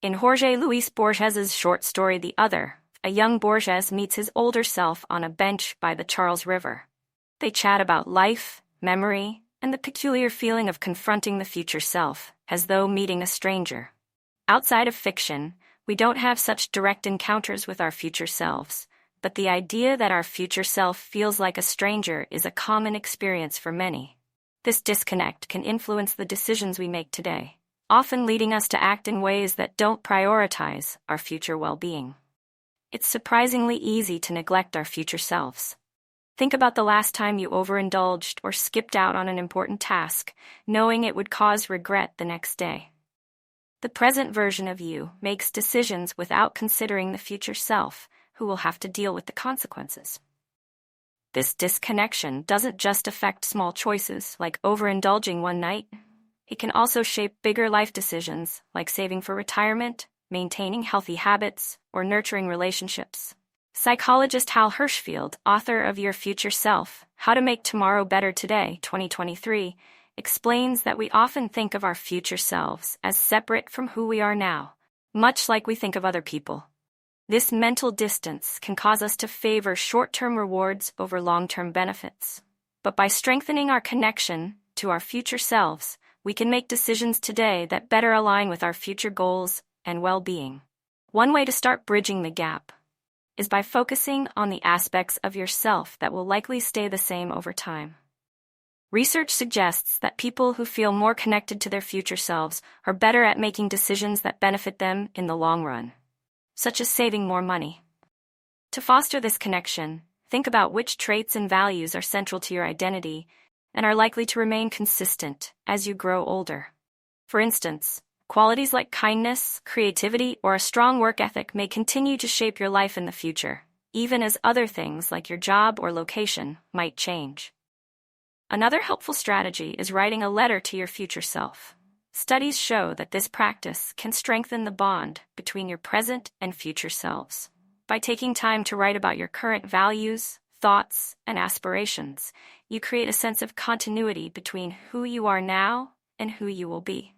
In Jorge Luis Borges's short story The Other, a young Borges meets his older self on a bench by the Charles River. They chat about life, memory, and the peculiar feeling of confronting the future self, as though meeting a stranger. Outside of fiction, we don't have such direct encounters with our future selves, but the idea that our future self feels like a stranger is a common experience for many. This disconnect can influence the decisions we make today, often leading us to act in ways that don't prioritize our future well-being. It's surprisingly easy to neglect our future selves. Think about the last time you overindulged or skipped out on an important task, knowing it would cause regret the next day. The present version of you makes decisions without considering the future self, who will have to deal with the consequences. This disconnection doesn't just affect small choices like overindulging one night. It can also shape bigger life decisions like saving for retirement, maintaining healthy habits, or nurturing relationships. Psychologist Hal Hershfield, author of Your Future Self, How to Make Tomorrow Better Today, 2023, explains that we often think of our future selves as separate from who we are now, much like we think of other people. This mental distance can cause us to favor short-term rewards over long-term benefits. But by strengthening our connection to our future selves, we can make decisions today that better align with our future goals and well-being. One way to start bridging the gap is by focusing on the aspects of yourself that will likely stay the same over time. Research suggests that people who feel more connected to their future selves are better at making decisions that benefit them in the long run, such as saving more money. To foster this connection, think about which traits and values are central to your identity and are likely to remain consistent as you grow older. For instance, qualities like kindness, creativity, or a strong work ethic may continue to shape your life in the future, even as other things like your job or location might change. Another helpful strategy is writing a letter to your future self. Studies show that this practice can strengthen the bond between your present and future selves. By taking time to write about your current values, thoughts, and aspirations, you create a sense of continuity between who you are now and who you will be.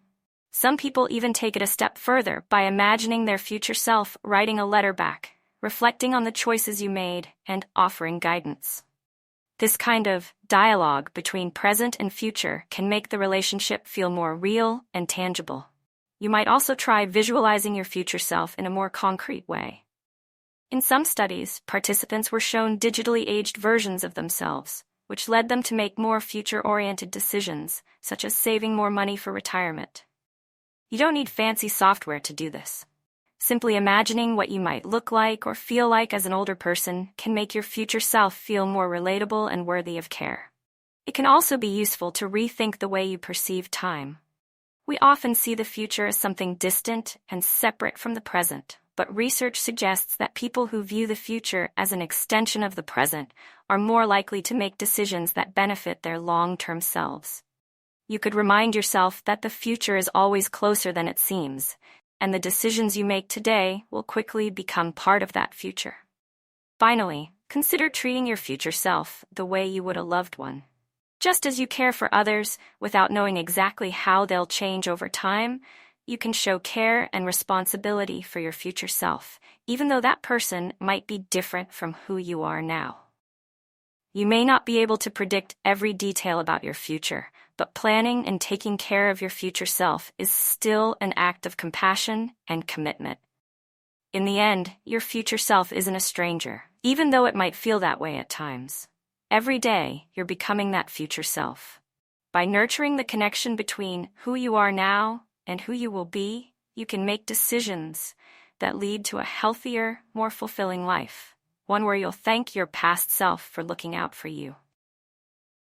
Some people even take it a step further by imagining their future self writing a letter back, reflecting on the choices you made, and offering guidance. This kind of dialogue between present and future can make the relationship feel more real and tangible. You might also try visualizing your future self in a more concrete way. In some studies, participants were shown digitally aged versions of themselves, which led them to make more future-oriented decisions, such as saving more money for retirement. You don't need fancy software to do this. Simply imagining what you might look like or feel like as an older person can make your future self feel more relatable and worthy of care. It can also be useful to rethink the way you perceive time. We often see the future as something distant and separate from the present, but research suggests that people who view the future as an extension of the present are more likely to make decisions that benefit their long-term selves. You could remind yourself that the future is always closer than it seems, and the decisions you make today will quickly become part of that future. Finally, consider treating your future self the way you would a loved one. Just as you care for others without knowing exactly how they'll change over time, you can show care and responsibility for your future self, even though that person might be different from who you are now. You may not be able to predict every detail about your future, but planning and taking care of your future self is still an act of compassion and commitment. In the end, your future self isn't a stranger, even though it might feel that way at times. Every day, you're becoming that future self. By nurturing the connection between who you are now and who you will be, you can make decisions that lead to a healthier, more fulfilling life, one where you'll thank your past self for looking out for you.